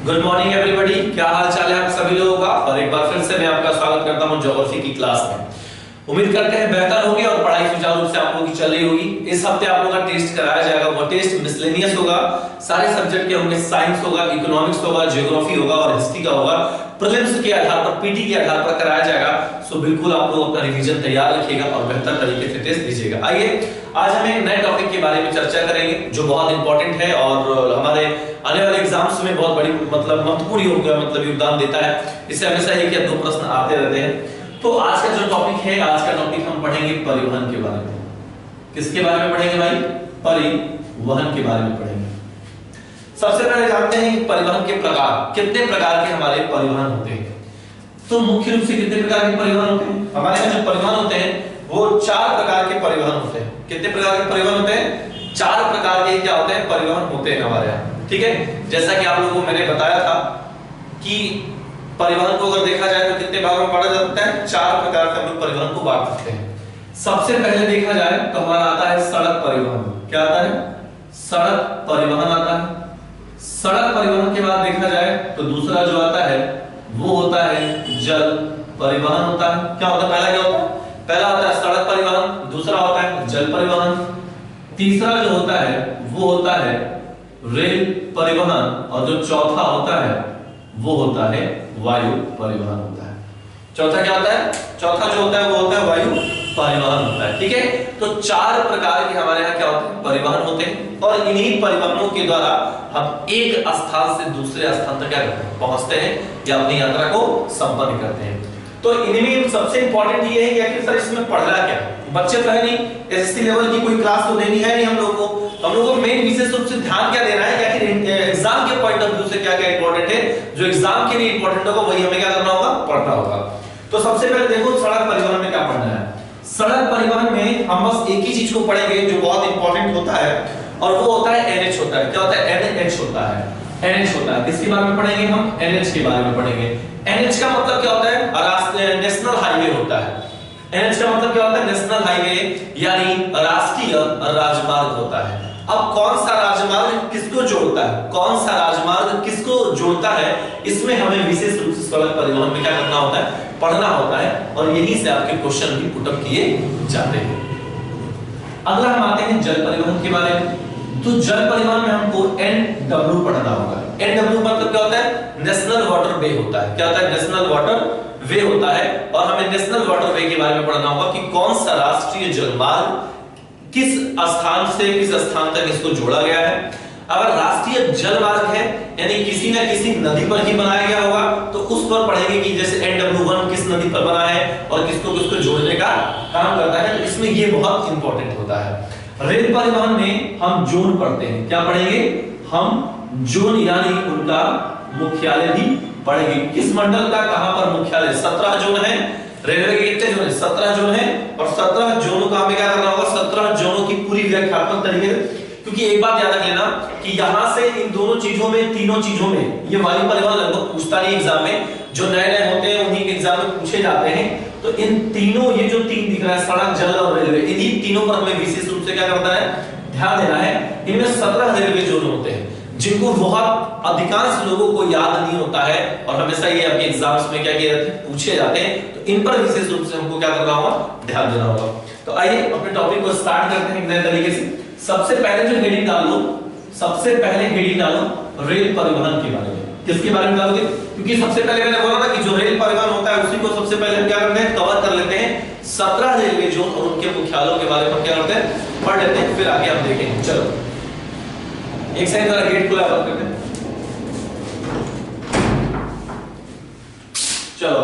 Good morning everybody, क्या हाल चाल है आप सभी लोगों का। और एक बार फिर से मैं आपका स्वागत करता हूं ज्योग्राफी की क्लास में। उम्मीद करते हैं बेहतर होगी और पढ़ाई सुचारू रूप से आप लोगों की चल रही होगी। इस हफ्ते आप लोगों का टेस्ट कराया जाएगा, वो टेस्ट मिसलेनियस होगा, सारे सब्जेक्ट के होंगे। साइंस होगा, इकोनॉमिक्स होगा, ज्योग्राफी होगा और हिस्ट्री का होगा। प्रीलिम्स के आधार पर, पीटी के आधार पर कराया जाएगा। सो बिल्कुल आप लोग अपना रिवीजन तैयार रखिएगा और बेहतर तरीके से टेस्ट दीजिएगा। आइए आज हम एक नए टॉपिक के बारे में चर्चा करेंगे जो बहुत इंपॉर्टेंट है और हमारे आने वाले एग्जाम्स में बहुत बड़ी महत्वपूर्ण योगदान देता है। इससे हमेशा एक या दो प्रश्न आते रहते हैं। तो आज का जो टॉपिक है, आज का टॉपिक हम पढ़ेंगे परिवहन के बारे में। किसके बारे में पढ़ेंगे भाई? परिवहन के बारे में पढ़ेंगे। सबसे पहले जानते हैं कि परिवहन के प्रकार, कितने प्रकार के हमारे परिवहन होते हैं। तो मुख्य रूप से कितने प्रकार के परिवहन होते हैं? हमारे यहाँ जो परिवहन होते हैं वो 4 प्रकार के परिवहन होते हैं। कितने प्रकार के परिवहन होते हैं? 4 प्रकार के क्या होते हैं? परिवहन होते हैं हमारे यहाँ। ठीक है, जैसा कि आप लोगों को मैंने बताया था कि परिवहन को अगर देखा जाए तो कितने भागों में बांटा जाता है? 4 प्रकार से हम लोग परिवहन को बांट सकते हैं। सबसे पहले देखा जाए तो हमारा आता है सड़क परिवहन। क्या आता है? सड़क परिवहन आता है। सड़क परिवहन के बाद देखा जाए तो दूसरा जो आता है वो होता है जल परिवहन होता है। क्या होता है? पहला क्या होता है? पहला होता है सड़क परिवहन, दूसरा होता है जल परिवहन, तीसरा जो होता है वो होता है रेल परिवहन और जो चौथा होता है वो होता है वायु परिवहन होता है। चौथा क्या होता है? चौथा जो होता है वो होता है वायु परिवहन होता है। ठीक है, तो 4 प्रकार के हमारे यहाँ क्या होते हैं? परिवहन होते हैं और इन्हीं परिवहनों के द्वारा हम एक स्थान से दूसरे स्थान तक क्या करते हैं? पहुंचते हैं या अपनी यात्रा को संपन्न करते हैं। तो इनमें सबसे इंपॉर्टेंट ये है कि आखिर सर इसमें पढ़ना क्या है। बच्चे तो है नहीं, एसएससी लेवल की कोई क्लास तो देनी है नहीं हम लोग को। हम लोग को मेन विशेष रूप से ध्यान क्या देना है कि आखिर एग्जाम के पॉइंट ऑफ व्यू से क्या क्या इंपॉर्टेंट है, जो एग्जाम के लिए इंपॉर्टेंट होगा वही हमें क्या करना होगा? पढ़ना होगा। तो सबसे पहले देखो सड़क परिवहन में क्या पढ़ना है। सड़क परिवहन में हम बस एक ही चीज को पढ़ेंगे जो बहुत इंपॉर्टेंट होता है और वो होता है एनएच होता है। क्या होता है? एनएच होता है। एनएच होता है। किसके बारे में पढ़ेंगे हम? एनएच के बारे में पढ़ेंगे। एनएच का मतलब क्या होता है? राष्ट्रीय नेशनल हाईवे होता है। एनएच का मतलब क्या होता है? नेशनल हाईवे यानी राष्ट्रीय राजमार्ग होता है। अब कौन सा राजमार्ग किसको जोड़ता है, कौन सा राजमार्ग किसको जोड़ता है, इसमें हमें विशेष रूप से सड़क परिवहन में क्या करना होता है? पढ़ना होता है और यहीं से आपके क्वेश्चन भी पुट अप किए जाते हैं। अगला हम आते हैं जल परिवहन के बारे में। तो जल परिवहन में हमको एनडब्ल्यू पढ़ना होगा। एनडब्ल्यू मतलब क्या होता है? नेशनल वाटर वे होता है। क्या होता है? नेशनल वाटर वे होता है और हमें नेशनल वाटर वे के बारे में पढ़ना होगा कि कौन सा राष्ट्रीय जलमार्ग किस स्थान से किस स्थान तक इसको जोड़ा गया है। अगर राष्ट्रीय जल मार्ग है यानी किसी न किसी नदी पर ही बनाया गया होगा तो उस पर पढ़ेंगे कि जैसे NW1 किस नदी पर बना है और किसको किसको जोड़ने का काम करता है। तो इसमें ये बहुत इंपॉर्टेंट होता है। रेल परिवहन में हम जोन पढ़ते हैं। क्या पढ़ेंगे? हम जोन यानी उनका मुख्यालय भी पढ़ेंगे। किस मंडल का कहां पर मुख्यालय? 17 जोन है। रेलवे के कितने जोन है? 17 जोन है और 17 जोनों का हमें क्या करना होगा? 17 जोनों की पूरी व्याख्यात्मक तरीके। क्योंकि एक बात याद रख लेना कि यहां से इन दोनों चीजों में, तीनों चीजों में, ये वायु परिवहन लगभग पूछता नहीं एग्जाम में, जो नए नए होते हैं उन्हीं के एग्जाम में पूछे जाते हैं। तो इन तीनों, ये जो 3 दिख रहा है सड़क, जल और रेलवे, इन्हीं तीनों पर हमें विशेष रूप से क्या करना है? ध्यान देना है। इनमें 17 रेलवे जोन होते हैं जिनको बहुत अधिकांश लोगों को याद नहीं होता है और हमेशा ये आपके एग्जाम्स में क्या किए जाते हैं? पूछे जाते हैं। तो इन पर विशेष रूप से हमको क्या करना होगा? ध्यान देना होगा। तो आइए अपने टॉपिक को स्टार्ट करते हैं नए तरीके से। सबसे पहले जो हेडिंग डालो, सबसे पहले हेडिंग डालो रेल परिवहन के बारे में। किसके बारे में डालोगे? क्योंकि सबसे पहले मैंने बोला ना कि जो रेल परिवहन होता है उसी को सबसे पहले हम क्या करते हैं? कवर कर लेते हैं। 17 रेलवे जोन और उनके मुख्यालयों के बारे में हम क्या करते हैं? पढ़ लेते हैं, फिर आगे हम देखेंगे। चलो एक सेकंड जरा गेट खुला बंद करते हैं। चलो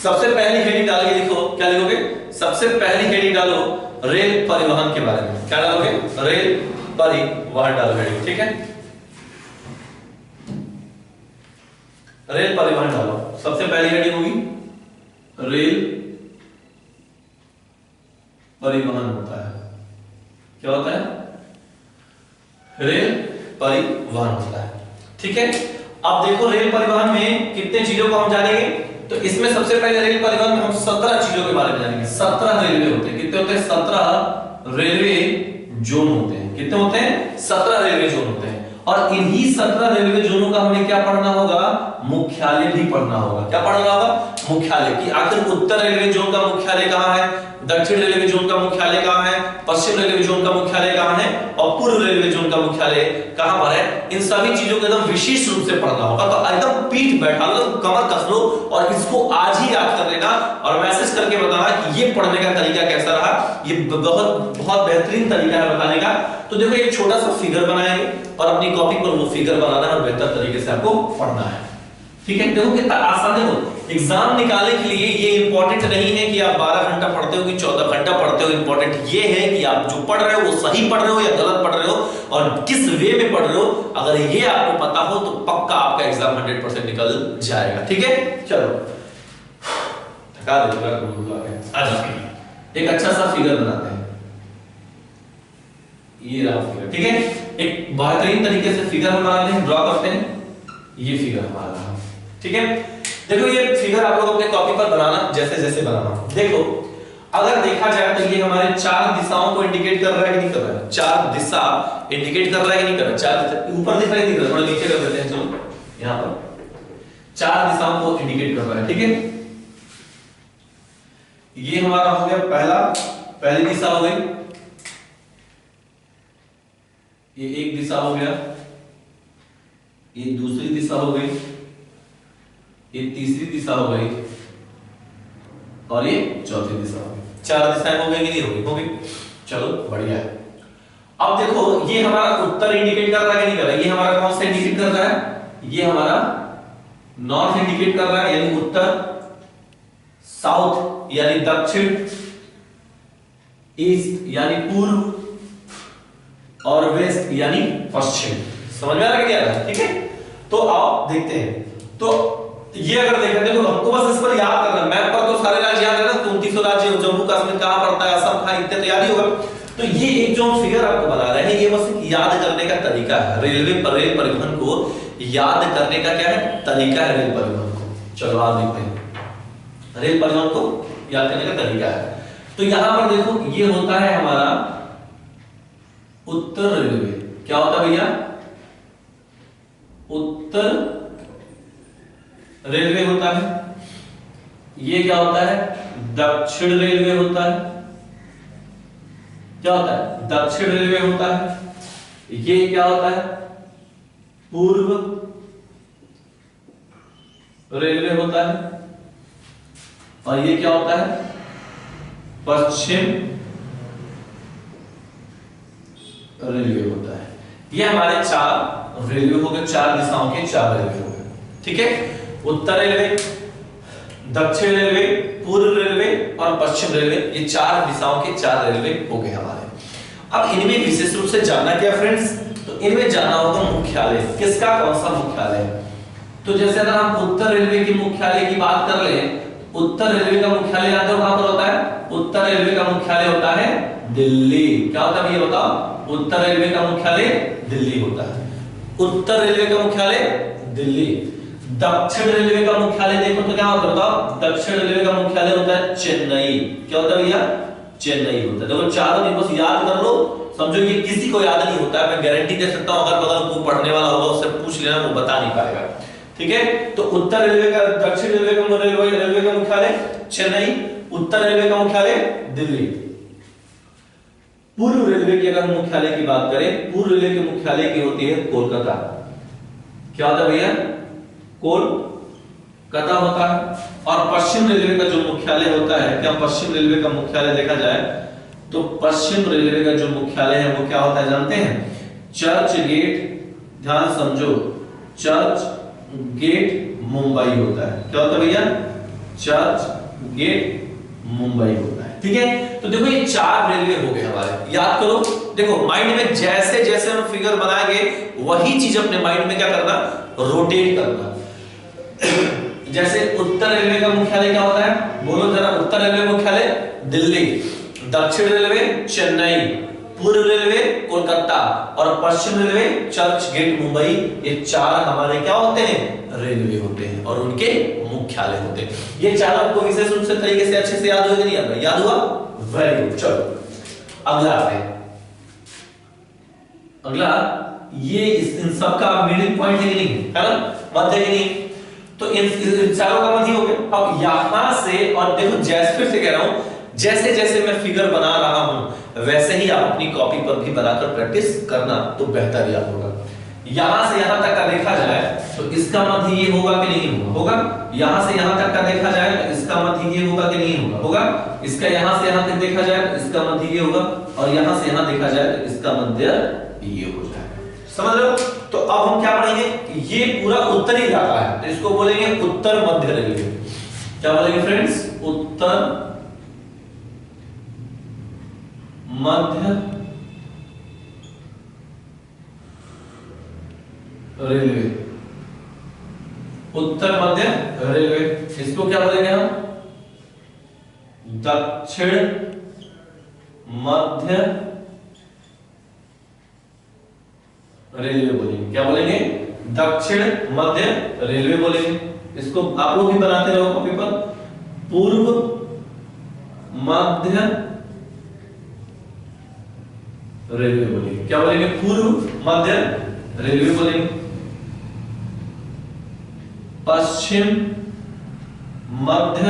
सबसे पहली हेडिंग डालोगे, देखो क्या लिखोगे? सबसे पहली हेडिंग डालो रेल परिवहन के बारे में। क्या डालोगे? रेल परिवहन डालो हेडिंग। ठीक है, रेल परिवहन डालो। सबसे पहली हेडिंग होगी रेल परिवहन होता है। क्या होता है? रेल परिवहन होता है। ठीक है, अब देखो रेल परिवहन में कितने चीजों को हम जानेंगे। तो इसमें सबसे पहले रेल परिवहन में हम 17 चीजों के बारे में जानेंगे। 17 रेलवे होते हैं। कितने होते हैं? 17 रेलवे जोन होते हैं। कितने होते हैं? 17 रेलवे जोन होते हैं। और इन्हीं 17 रेलवे जोनों का हमें क्या पढ़ना होगा, मुख्यालय भी पढ़ना होगा। क्या पढ़ना होगा, मुख्यालय, कि आखिर उत्तर रेलवे जोन का मुख्यालय कहां है, दक्षिण रेलवे जोन का मुख्यालय कहां है, पश्चिम रेलवे जोन का मुख्यालय कहां है और पूर्व रेलवे जोन का मुख्यालय कहां पर है। इन सभी चीजों को एकदम विशेष रूप से पढ़ना होगा। तो एकदम पीठ बैठा लो, कमर कस लो और इसको आज ही याद कर लेना और मैसेज करके बताना कि ये पढ़ने का तरीका कैसा रहा। ये बहुत बहुत बेहतरीन तरीका है बताने का। तो देखो एक छोटा सा फिगर बनाएंगे और अपनी कॉपी पर वो फिगर बनाना है और बेहतर तरीके से आपको पढ़ना है। ठीक है, देखो कितना आसान है। वो एग्जाम निकालने के लिए ये इंपॉर्टेंट नहीं है कि आप 12 घंटा पढ़ते हो कि 14 घंटा पढ़ते हो। इंपॉर्टेंट ये है कि आप जो पढ़ रहे हो वो सही पढ़ रहे हो या गलत पढ़ रहे हो और किस वे में पढ़ रहे हो। अगर ये आपको पता हो तो पक्का आपका एग्जाम 100% निकल जाएगा। ठीक है, चलो थका दे, एक अच्छा सा फिगर बनाते हैं। ये रहा फिगर। ठीक है, एक बेहतरीन तरीके से फिगर हम बनाते हैं, ड्रॉ करते हैं। ये फिगर हमारा, ठीक है। देखो ये फिगर आप लोग अपने कॉपी पर बनाना जैसे जैसे बनाना। देखो अगर देखा जाए तो ये हमारे 4 दिशाओं को इंडिकेट कर रहा है कि नहीं कर रहा है, 4 दिशा इंडिकेट कर रहा है कि नहीं कर रहा है। 4 ऊपर दिख रहा है कि नहीं कर रहा, थोड़ा नीचे कर देते हैं। चलो यहां पर 4 दिशाओं को इंडिकेट कर रहा है। ठीक है, ये हमारा हो गया पहली दिशा हो गई, ये एक दिशा हो गया, ये दूसरी दिशा हो गई, ये तीसरी दिशा हो गई और ये चौथी दिशा हो गई। 4 दिशाएं हो गई कि नहीं हो गई, हो गई। चलो बढ़िया है। अब देखो ये हमारा उत्तर इंडिकेट कर रहा है कि नहीं कर रहा है। ये हमारा कौन सा इंडिकेट कर रहा है, ये हमारा नॉर्थ इंडिकेट कर रहा है यानी उत्तर, साउथ यानी दक्षिण, ईस्ट यानी पूर्व और वेस्ट यानी पश्चिम। समझ में आ रहा है क्या? ठीक है, तो आओ देखते हैं। तो ये अगर देखें, देखो हमको बस इस पर याद करना, मैप पर तो सारे राज्य याद है ना, 29 राज्य, जम्मू कश्मीर कहां पड़ता है, असम कहां, इतने तो याद ही होगा। तो ये एक जो फिगर आपको बता रहे हैं ये बस याद करने का तरीका है। रेल परिवहन को याद करने का क्या है, तरीका है रेल परिवहन को। चलो आज देखते हैं रेल परिवहन को याद करने का तरीका है। तो यहां पर देखो ये होता है हमारा उत्तर रेलवे। क्या होता है भैया, उत्तर रेलवे होता है। ये क्या होता है, दक्षिण रेलवे होता है। क्या होता है, दक्षिण रेलवे होता है। ये क्या होता है, पूर्व रेलवे होता है। और ये क्या होता है, पश्चिम रेलवे होता है। ये हमारे 4 रेलवे हो गए, 4 दिशाओं के 4 रेलवे हो गए। ठीक है, उत्तर रेलवे, दक्षिण रेलवे, पूर्व रेलवे और पश्चिम रेलवे, ये 4 दिशाओं के 4 रेलवे हो गए हमारे। अब इनमें विशेष रूप से जानना क्या फ्रेंड्स, तो इनमें जानना होगा मुख्यालय, किसका कौन सा मुख्यालय। तो जैसे अगर हम उत्तर रेलवे के मुख्यालय की बात कर ले, उत्तर रेलवे का मुख्यालय जानते हो कहां पर होता है, उत्तर रेलवे का मुख्यालय होता है दिल्ली। क्या होता है ये बताओ, उत्तर रेलवे का मुख्यालय दिल्ली होता है। उत्तर रेलवे का मुख्यालय दिल्ली। दक्षिण रेलवे का मुख्यालय देखो तो क्या होता है बताओ, दक्षिण रेलवे का मुख्यालय होता है चेन्नई। क्या होता है भैया, चेन्नई होता है। देखो चारों दिन बस याद कर लो, समझो ये किसी को याद नहीं होता है, मैं गारंटी दे सकता हूं अगर बगल को पढ़ने वाला होगा उससे पूछ लेना, वो बता नहीं पाएगा। ठीक है, तो उत्तर रेलवे का, दक्षिण रेलवे का मुख्यालय चेन्नई, उत्तर रेलवे का मुख्यालय दिल्ली। पूर्व रेलवे की अगर मुख्यालय की बात करें, पूर्व रेलवे के मुख्यालय की होती है कोलकाता। क्या होता है भैया, कोलकाता होता है। और पश्चिम रेलवे का जो मुख्यालय होता है, क्या पश्चिम रेलवे का मुख्यालय देखा जाए तो पश्चिम रेलवे का जो मुख्यालय है वो क्या होता है जानते हैं, चर्च गेट, ध्यान समझो, चर्च गेट मुंबई होता है। क्या होता है भैया, चर्च गेट मुंबई होता है। ठीक है, तो देखो ये 4 रेलवे हो गए हमारे, याद करो। देखो माइंड में जैसे जैसे हम फिगर बनाएंगे वही चीज अपने माइंड में क्या करना, रोटेट करना। जैसे उत्तर रेलवे का मुख्यालय क्या होता है, बोलो जरा, उत्तर रेलवे मुख्यालय दिल्ली, दक्षिण रेलवे चेन्नई, पूर्व रेलवे कोलकाता और पश्चिम रेलवे चर्च गेट मुंबई। ये 4 हमारे क्या होते हैं, रेलवे होते हैं और उनके मुख्यालय होते हैं। ये 4 आपको विशेष रूप से तरीके से अच्छे से याद होगा नहीं याद, याद हुआ, वेरी गुड। चलो अगला आते हैं, अगला ये इन सब का मिडिल पॉइंट है कि नहीं, है ना, मध्य कि नहीं, तो इन चारों का मध्य हो गया। अब यहां से, और देखो जैसे फिर से कह रहा हूं, जैसे जैसे मैं फिगर बना रहा हूं वैसे ही आप अपनी कॉपी पर भी बनाकर प्रैक्टिस करना तो बेहतर याद होगा। यहां से यहां तक का देखा जाए तो इसका मध्य ये होगा कि नहीं होगा, होगा। यहां से यहां तक का देखा जाए तो इसका मध्य ये होगा कि नहीं होगा, होगा। इसका यहां से यहां तक देखा जाए तो इसका मध्य ये होगा, और यहां से यहां देखा जाए तो इसका मध्य ये हो जाएगा। समझ रहे हो? तो अब हम क्या पढ़ेंगे, ये पूरा उत्तरी इलाका है तो इसको बोलेंगे उत्तर मध्य रेलवे। क्या बोलेंगे फ्रेंड्स? उत्तर मध्य रेलवे, उत्तर मध्य रेलवे। इसको क्या बोलेंगे हम? दक्षिण मध्य रेलवे बोलेंगे। क्या बोलेंगे? दक्षिण मध्य रेलवे बोलेंगे। इसको आप लोग भी बनाते रहो कॉपी पर, पूर्व मध्य रेलवे बोलेंगे। क्या बोलेंगे? पूर्व मध्य रेलवे बोलेंगे। पश्चिम मध्य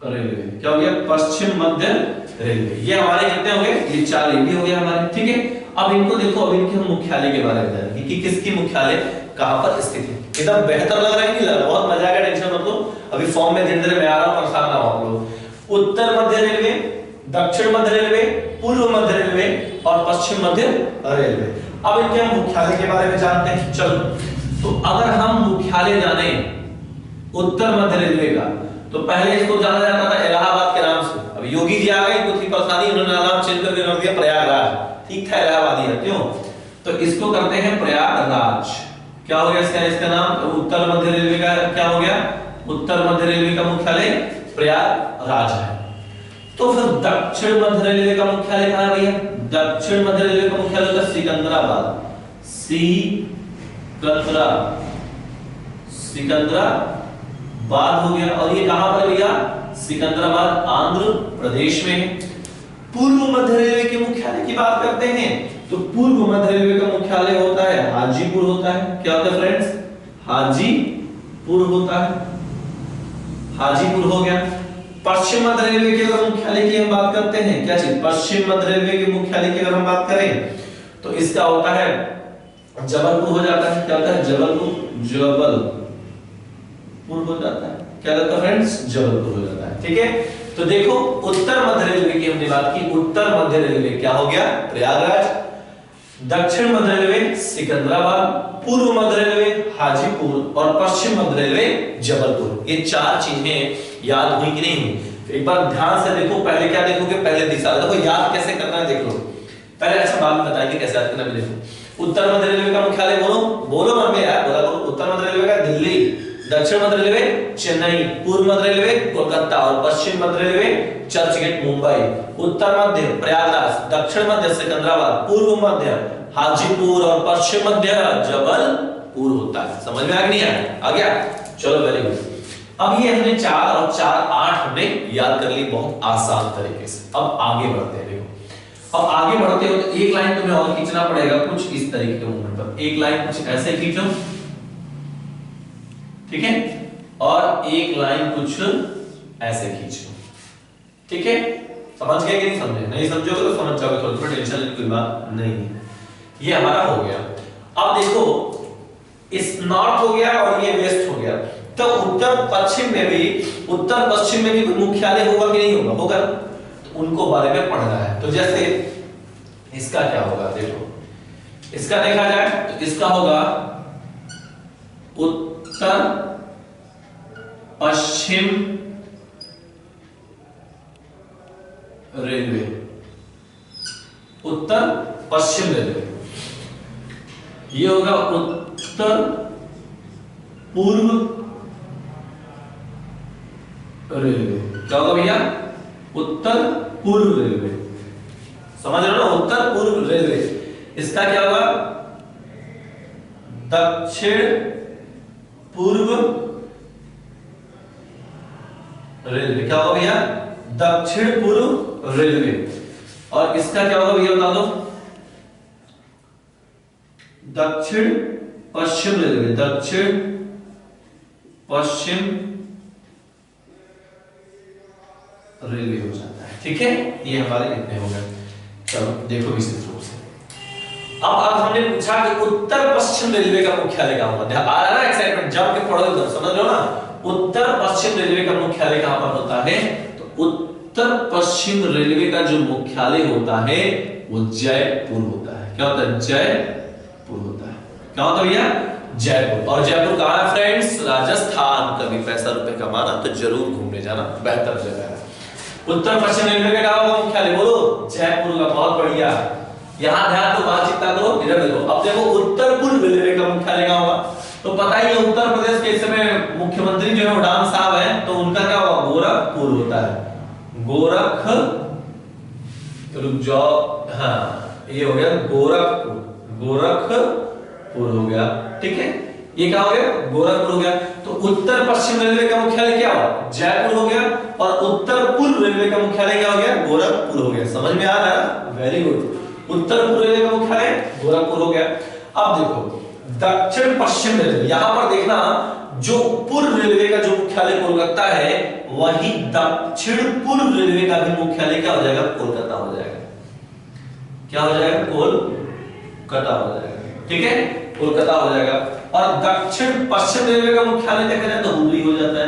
रेलवे। क्या हो गया? पश्चिम मध्य रेलवे। ये हमारे कितने हो गए? ये 4 ये भी हो गया हमारे, ठीक है। अब इनको देखो, अब इनके हम मुख्यालय के बारे में जानेंगे कि किसकी मुख्यालय कहां पर स्थित है। एकदम बेहतर लग रहा है कि लग रहा है? बहुत मजा आएगा, टेंशन मत लो। अभी फॉर्म में धीरे धीरे मैं आ रहा हूं, परेशान ना हो आप लोग। उत्तर मध्य रेलवे, दक्षिण मध्य रेलवे, पूर्व मध्य रेलवे और पश्चिम मध्य रेलवे। अब इनके हम मुख्यालय के बारे में जानते हैं। चलो, तो अगर हम मुख्यालय जाने उत्तर मध्य रेलवे का, तो पहले इसको जाना जाता था इलाहाबाद के नाम से। अब योगी जी आ गए, कुछ परेशानी, उन्होंने नाम चेंज करके रख दिया प्रयागराज। ठीक था, इलाहाबाद ही है, क्यों? तो इसको करते हैं प्रयागराज। क्या हो गया इसका नाम? उत्तर मध्य रेलवे का क्या हो गया? उत्तर मध्य रेलवे का मुख्यालय प्रयागराज है। तो फिर दक्षिण मध्य रेलवे का मुख्यालय कहां है भैया? दक्षिण मध्य रेलवे का मुख्यालय होगा सिकंदराबाद। सिकंदराबाद हो गया। और ये कहां पर भैया? सिकंदराबाद आंध्र प्रदेश में है। पूर्व मध्य रेलवे के मुख्यालय की बात करते हैं तो पूर्व मध्य रेलवे का मुख्यालय होता है हाजीपुर होता है। क्या होता है फ्रेंड्स? हाजीपुर होता है। हाजीपुर हो गया। पश्चिम मध्य रेलवे के अगर मुख्यालय की हम बात करते हैं, क्या चीज? पश्चिम मध्य रेलवे के मुख्यालय की अगर हम बात करें तो इसका होता है जबलपुर हो जाता है। क्या होता है? जबलपुर हो जाता है। क्या होता है फ्रेंड्स? जबलपुर हो जाता है, ठीक है। तो देखो, उत्तर मध्य रेलवे की हमने बात की, उत्तर मध्य रेलवे क्या हो गया? प्रयागराज। दक्षिण मध्य रेलवे सिकंदराबाद, पूर्व मध्य रेलवे हाजीपुर और पश्चिम मध्य रेलवे जबलपुर। ये 4 चीजें याद हुई कि नहीं हुई? एक बार ध्यान से देखो। पहले क्या देखोगे? पहले दिशा। देखो याद कैसे करना है देख लो पहले। अच्छा, बाद में बताएंगे कैसे याद करना भी। देखो, उत्तर मध्य रेलवे का मुख्यालय बोलो मन में यार, बोला करो। उत्तर मध्य रेलवे का दिल्ली, दक्षिण मध्य रेलवे चेन्नई, पूर्व मध्य रेलवे कोलकाता और पश्चिम मध्य रेलवे चर्चगेट मुंबई। उत्तर मध्य प्रयागराज, दक्षिण मध्य सिकंदराबाद, पूर्व मध्य हाजीपुर और पश्चिम मध्य जबलपुर होता है। समझ में आ गया? आ गया? चलो, वेरी गुड। अब ये हमने 4 और 4 8 हमने याद कर ली बहुत आसान तरीके से। अब आगे बढ़ते हैं। देखो, अब आगे बढ़ते हो तो एक लाइन तुम्हें और खींचना पड़ेगा कुछ इस तरीके के मूवमेंट पर। एक लाइन कुछ ऐसे खींचो, ठीक है, और एक लाइन कुछ ऐसे खींचो, ठीक है। समझ गए कि नहीं समझे? नहीं समझोगे तो समझ जाओगे, थोड़ा टेंशन लेने की बात नहीं है। ये हमारा हो गया। अब देखो, इस नॉर्थ हो गया और ये वेस्ट हो गया। तो उत्तर पश्चिम में भी, उत्तर पश्चिम में भी मुख्यालय होगा कि नहीं होगा? होगा। तो उनको बारे में पढ़ना है। तो जैसे इसका क्या होगा? देखो, इसका देखा जाए तो इसका होगा उत्तर पश्चिम रेलवे। उत्तर पश्चिम रेलवे। ये होगा उत्तर पूर्व रेलवे। क्या होगा भैया? उत्तर पूर्व रेलवे। समझ रहे हो ना? उत्तर पूर्व रेलवे। इसका क्या होगा? दक्षिण पूर्व रेलवे। क्या होगा भैया? दक्षिण पूर्व रेलवे। और इसका क्या होगा भैया? बता दो। दक्षिण पश्चिम रेलवे, दक्षिण पश्चिम रेलवे हो जाता है। ठीक है, ये हमारे इतने हो गए। चलो देखो विशेष रूप से अब हमने पूछा कि उत्तर पश्चिम रेलवे का मुख्यालय कहां होता है। आ रहा है एक्साइटमेंट, जब के पढ़ो एकदम, समझ लो ना। उत्तर पश्चिम रेलवे का मुख्यालय कहां पर होता है? तो उत्तर पश्चिम रेलवे का जो मुख्यालय होता है वो जयपुर होता है। क्या होता है? जयपुर होता है। क्या होता है भैया? जयपुर। और जयपुर कहां है फ्रेंड्स? राजस्थान। कभी पैसा रुपए कमाना तो जरूर घूमने जाना, बेहतर जगह है। उत्तर पश्चिम रेलवे का कहां होगा मुख्यालय? बोलो। जयपुर का। बहुत बढ़िया। यहां ध्यान दो, बात चिंता करो, इधर देखो। अब देखो उत्तर पूर्व रेलवे का मुख्यालय कहां होगा? तो पता ही है उत्तर प्रदेश के इस समय मुख्यमंत्री जो है उड़ान साहब हैं, तो उनका क्या होगा? गोरखपुर होता है। रुक जाओ, हाँ ये हो गया गोरखपुर, गोरखपुर हो गया। ठीक है, ये क्या हो गया? गोरखपुर हो गया। तो उत्तर पश्चिम रेलवे का मुख्यालय क्या हुआ? जयपुर हो गया। और उत्तर पूर्व रेलवे का मुख्यालय क्या हो गया? गोरखपुर हो गया। समझ में आ रहा है? Very good. उत्तर पूर्व रेलवे का मुख्यालय गोरखपुर हो गया। अब देखो दक्षिण पश्चिम रेलवे, यहां पर देखना जो पूर्व रेलवे का जो मुख्यालय कोलकाता है, वही दक्षिण पूर्व रेलवे का भी मुख्यालय क्या हो जाएगा? कोलकाता हो जाएगा। क्या हो जाएगा? कोलकाता हो जाएगा। ठीक है, कोलकाता हो जाएगा। और दक्षिण पश्चिम रेलवे का मुख्यालय देखा जाए तो हुबली हो जाता है।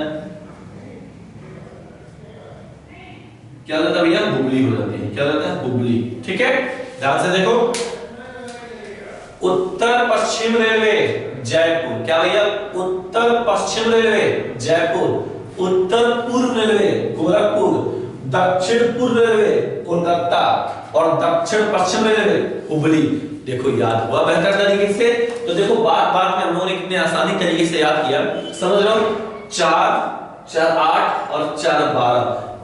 क्या होता है भैया? हुबली हो जाती है। क्या होता है? हुबली। ठीक है, ध्यान से देखो। उत्तर पश्चिम रेलवे जयपुर, क्या भैया? उत्तर पश्चिम रेलवे जयपुर, उत्तर पूर्व रेलवे गोरखपुर, दक्षिण पूर्व रेलवे कोलकाता और दक्षिण पश्चिम रेलवे हुबली। देखो याद हुआ बेहतर तरीके से? तो देखो बात बात में हम लोगों ने कितने आसानी तरीके से याद किया, समझ लो। 4 4 8 और 4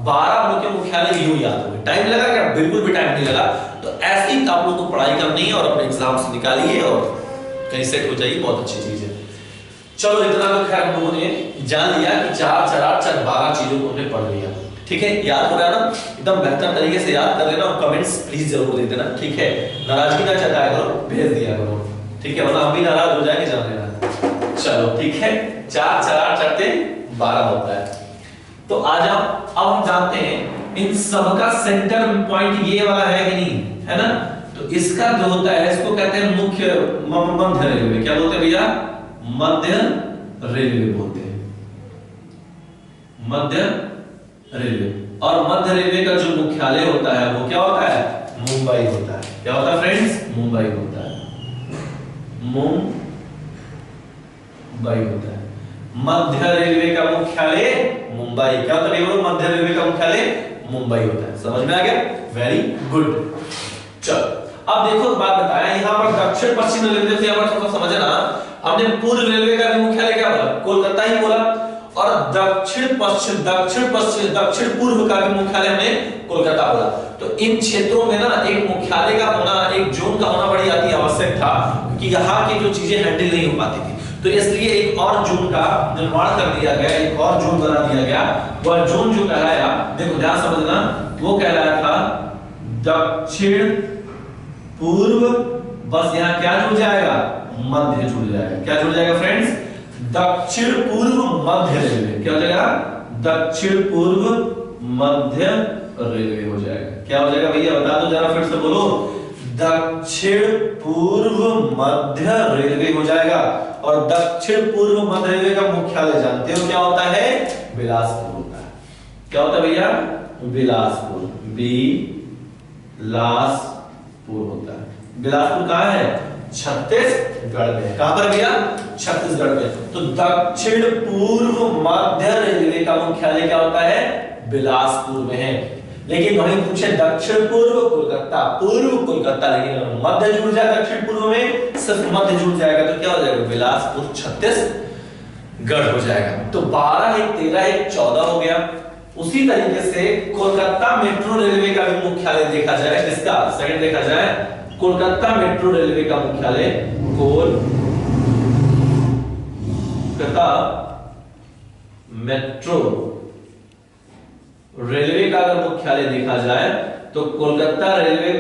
12 मुख्य मुख्यालय यूं याद हुए। टाइम लगा क्या? बिल्कुल भी टाइम नहीं लगा। तो ऐसे ही आप लोगों को पढ़ाई करनी है और अपने एग्जाम से निकालिए और कहीं सेट हो जाइए, बहुत अच्छी चीज है। चलो इतना तो खैर हम लोगों ने जान लिया कि 4 4 8 4 12 चीजों को हमने पढ़ लिया। ठीक है, याद हो रहा है ना? एकदम बेहतर तरीके से याद कर लेना और कमेंट्स प्लीज जरूर दे देना। ठीक है, नाराजगी ना जताया करो, भेज दिया करो। ठीक है, वरना हम भी नाराज हो जाएंगे, जान लेना। चलो ठीक है, 4 4 8 चढ़ते 12 होता है। तो आ जाओ, अब हम जानते हैं इन सबका सेंटर पॉइंट ये वाला है कि नहीं, है ना? तो इसका जो होता है इसको कहते हैं मुख्य मध्य रेलवे। क्या बोलते हैं भैया? मध्य रेलवे बोलते हैं, मध्य रेलवे। और मध्य रेलवे का जो मुख्यालय होता है वो क्या होता है? मुंबई होता है। क्या होता है फ्रेंड्स? मुंबई होता है, मुंबई होता है। मध्य रेलवे का मुख्यालय मुंबई। क्या होता है? मध्य रेलवे का मुख्यालय मुंबई होता है। समझ में आ गया? Very good. चलो अब देखो बात बताया, यहाँ पर दक्षिण पश्चिम रेलवे से यहाँ पर थोड़ा समझना। हमने पूर्व रेलवे का भी मुख्यालय क्या बोला? कोलकाता ही बोला। और दक्षिण पूर्व का भी मुख्यालय हमने कोलकाता बोला। तो इन क्षेत्रों में ना एक मुख्यालय का होना, एक जोन का होना बड़ी अति आवश्यक था, क्योंकि यहाँ की जो चीजें हैंडल नहीं हो पाती थी। तो इसलिए एक और जोन का निर्माण कर दिया गया, एक और जोन बना दिया गया। वह जोन जो कहलाया, देखो ध्यान समझना, वो कहलाया था दक्षिण पूर्व। बस यहाँ क्या जुड़ जाएगा? मध्य जुड़ जाएगा। क्या जुड़ जाएगा फ्रेंड्स? दक्षिण पूर्व मध्य रेलवे। क्या हो जाएगा? दक्षिण पूर्व मध्य रेलवे हो जाएगा। क्या हो जाएगा भैया? बता दो जरा, फिर से बोलो। दक्षिण पूर्व मध्य रेलवे हो जाएगा। और दक्षिण पूर्व मध्य रेलवे का मुख्यालय जानते हो क्या होता है? बिलासपुर होता है। क्या होता है भैया? बिलासपुर, बिलासपुर होता है। बिलासपुर कहां है? छत्तीसगढ़ में। कहां पर भैया? छत्तीसगढ़ में। तो दक्षिण पूर्व मध्य रेलवे का मुख्यालय क्या होता है? बिलासपुर में है। लेकिन वहीं पूछे दक्षिण पूर्व कोलकाता, पूर्व कोलकाता, लेकिन मध्य जुड़ जाए दक्षिण पूर्व में, सिर्फ मध्य जुड़ जाएगा तो क्या हो जाएगा? बिलासपुर छत्तीसगढ़ हो जाएगा। तो 12 1 13 1 14 हो गया। उसी तरीके से कोलकाता मेट्रो रेलवे का भी मुख्यालय देखा जाए, किसका? सेकंड देखा जाए, कोलकाता मेट्रो रेलवे का मुख्यालय कोलकाता मेट्रो रेलवे का अगर मुख्यालय देखा जाए तो कोलकाता रेलवे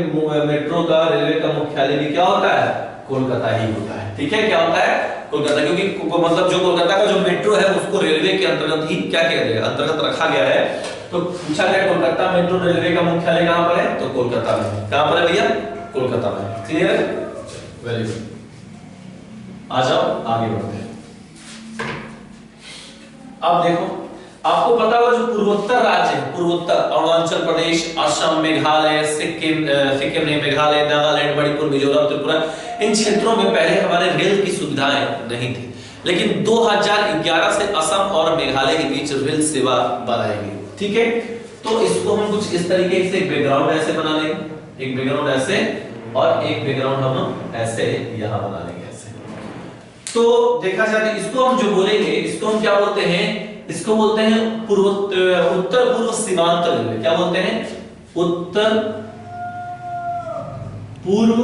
मेट्रो का रेलवे का मुख्यालय भी क्या होता है? कोलकाता ही होता है। ठीक है, क्या होता है? कोलकाता, क्योंकि मतलब जो कोलकाता का जो मेट्रो है उसको रेलवे के अंतर्गत ही क्या किया गया, अंतर्गत रखा गया है। तो पूछा गया कोलकाता मेट्रो रेलवे का मुख्यालय कहां पर है? तो कोलकाता में। कहां पर है भैया? कोलकाता में। क्लियर है? Very good. आ जाओ आगे बढ़ते हैं। अब देखो, आपको पता होगा जो पूर्वोत्तर राज्य है, पूर्वोत्तर अरुणाचल प्रदेश, असम, मेघालय, सिक्किम नहीं, मेघालय, नागालैंड, मणिपुर, मिजोरम, त्रिपुरा, इन क्षेत्रों में पहले हमारे रेल की सुविधाएं नहीं थी, लेकिन 2011 से असम और मेघालय के बीच रेल सेवा बनाई गई। ठीक है, तो इसको हम कुछ इस तरीके से एक बैकग्राउंड ऐसे बना लेंगे, एक बैकग्राउंड ऐसे और एक बैकग्राउंड हम ऐसे यहां बना लेंगे ऐसे। तो देखा जाए इसको हम जो बोलेंगे इसको हम क्या बोलते हैं? इसको बोलते हैं उत्तर पूर्व सीमांत रेलवे। क्या बोलते हैं? उत्तर पूर्व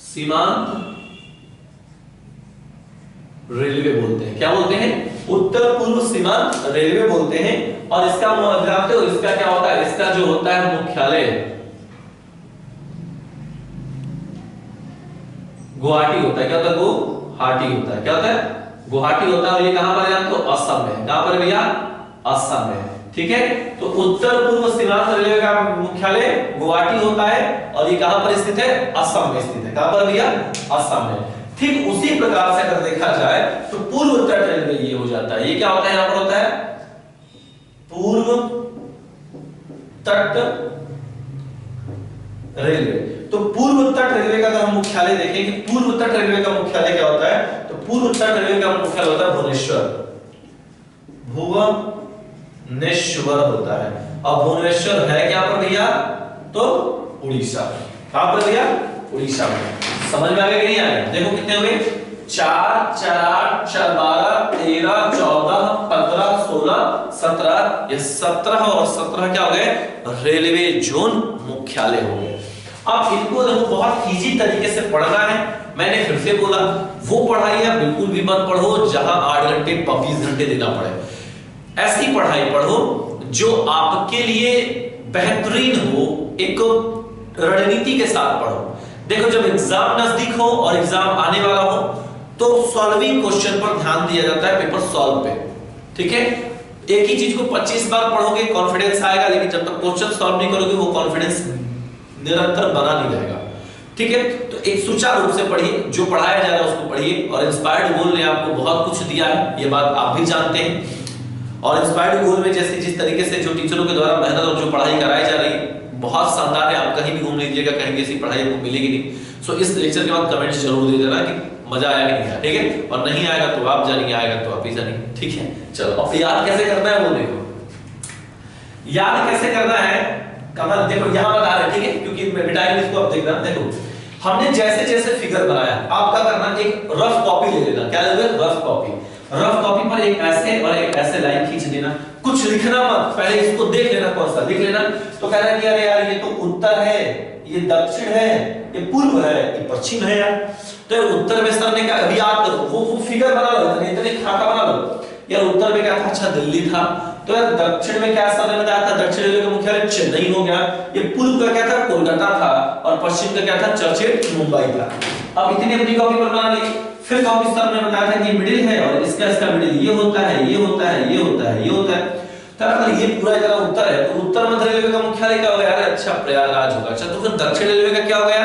सीमांत रेलवे बोलते हैं। क्या बोलते हैं? उत्तर पूर्व सीमांत रेलवे बोलते हैं। और इसका जानते हो इसका क्या होता है? इसका जो होता है मुख्यालय गुवाहाटी होता है। क्या होता है? गुवाहाटी होता है। क्या होता है? गुवाहाटी होता है। और ये कहां पर है? तो असम में। कहां पर भैया? असम में। ठीक है, तो उत्तर पूर्व सीमांत रेलवे का मुख्यालय गुवाहाटी होता है और ये कहां पर स्थित है? असम में स्थित है। कहां पर भैया? असम में। ठीक उसी प्रकार से अगर देखा जाए तो पूर्व तट रेलवे ये हो जाता है। ये क्या होता है? यहां पर होता है पूर्व तट रेलवे। तो पूर्व तट रेलवे का अगर हम मुख्यालय देखें कि पूर्व तट रेलवे का मुख्यालय क्या होता है, तो पूर्व तट रेलवे का मुख्यालय होता है भुवनेश्वर। भुवनेश्वर होता है। अब भुवनेश्वर है क्या पर भैया? तो उड़ीसा। कहां पर भैया? उड़ीसा में। समझ में आ गया कि नहीं आ गया? देखो कितने हो गए? 4 4 8 4 12 13 14 15 16 17, ये 17 और 17 क्या हो गए? रेलवे जोन मुख्यालय हो गए। अब इनको देखो बहुत इजी तरीके से पढ़ना है। मैंने फिर से बोला वो पढ़ाई आप बिल्कुल भी मत पढ़ो जहां 8 घंटे 20 घंटे देना पड़े। ऐसी पढ़ाई पढ़ो जो आपके लिए बेहतरीन हो, एक रणनीति के साथ पढ़ो। देखो जब एग्जाम नजदीक हो और एग्जाम आने वाला हो तो सॉल्विंग क्वेश्चन पर ध्यान दिया जाता है, पेपर सॉल्व पे। ठीक है, एक ही चीज को 25 बार पढ़ोगे कॉन्फिडेंस आएगा, लेकिन जब तक क्वेश्चन सॉल्व नहीं करोगे वो कॉन्फिडेंस निरंतर बना नहीं रहेगा। ठीक है, तो एक सुचारू रूप से पढ़िए, जो पढ़ाया जा रहा है उसको पढ़िए। और इंस्पायर्ड गोल ने आपको बहुत कुछ दिया है, ये बात आप भी जानते हैं। और इंस्पायर्ड गोल में जैसे जिस तरीके से जो टीचरों के द्वारा मेहनत और जो पढ़ाई कराई जा रही है बहुत शानदार है। आप कहीं भी घूम लीजिएगा, कहीं ऐसी पढ़ाई आपको मिलेगी नहीं। सो इस लेक्चर के बाद कमेंट्स जरूर दे देना कि मजा आया कि नहीं आया। ठीक है, और नहीं आएगा तो आप जानिए, आएगा तो आप ही जानिए। ठीक है, चलो अब याद कैसे करना है वो देखो। याद कैसे करना है कमल देखो यहां बता रहे। ठीक है, क्योंकि मैं मिटाएंगे इसको। अब देखना, देखो हमने जैसे जैसे फिगर बनाया आप क्या करना, एक रफ कॉपी ले लेना। क्या ले? Rough copy. रफ कॉपी पर एक ऐसे और एक ऐसे लाइन खींच देना। कुछ लिखना मत, पहले इसको देख लेना कौन सा लिख लेना। तो कह रहा है कि अरे यार ये तो उत्तर है, ये दक्षिण है, ये पूर्व है, ये पश्चिम है यार। तो उत्तर में सर ने क्या अभी याद करो, वो फिगर बना लो, इतने खाका बना लो यार। उत्तर में क्या था? अच्छा दिल्ली था। तो यार दक्षिण में क्या सर ने बताया था? दक्षिण रेलवे का मुख्यालय चेन्नई हो गया। ये पूर्व का क्या था? कोलकाता था। और पश्चिम का क्या था? चर्चिल मुंबई था। अब इतनी अपनी कॉपी पर बना ली। फिर कॉपी सर ने बताया था कि मिडिल है और इसका मिडिल ये होता है, ये होता है, ये होता है, ये होता है। तो अगर ये पूरा इतना उत्तर है तो उत्तर मध्य रेलवे का मुख्यालय क्या हो गया? अरे अच्छा प्रयागराज होगा। अच्छा तो फिर दक्षिण रेलवे का क्या हो गया?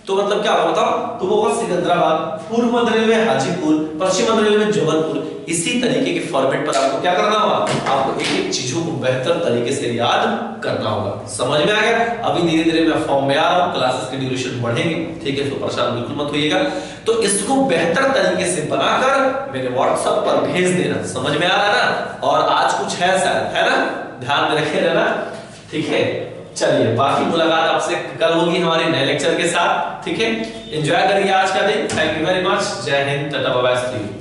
तो मतलब क्या होगा बताओ? तो वो होगा सिकंदराबाद। पूर्व मध्य रेलवे हाजीपुर, पश्चिम मध्य रेलवे जबलपुर। इसी तरीके के फॉर्मेट पर आपको क्या करना होगा? आपको एक एक चीजों को बेहतर तरीके से याद करना होगा। समझ में आ गया? अभी धीरे धीरे मैं फॉर्म में आ रहा हूँ, क्लासेस की ड्यूरेशन बढ़ेगी। ठीक है, तो परेशान बिल्कुल मत होइएगा। तो इसको बेहतर तरीके से बनाकर मेरे व्हाट्सएप पर भेज देना। समझ में आ रहा है ना? और आज कुछ है शायद, है ना? ध्यान में रखे रहना। ठीक है, चलिए बाकी मुलाकात आपसे कल होगी हमारे नए लेक्चर के साथ। ठीक है, एंजॉय करिए आज का दिन। Thank you very much. जय हिंद, टाटा बाय बाय।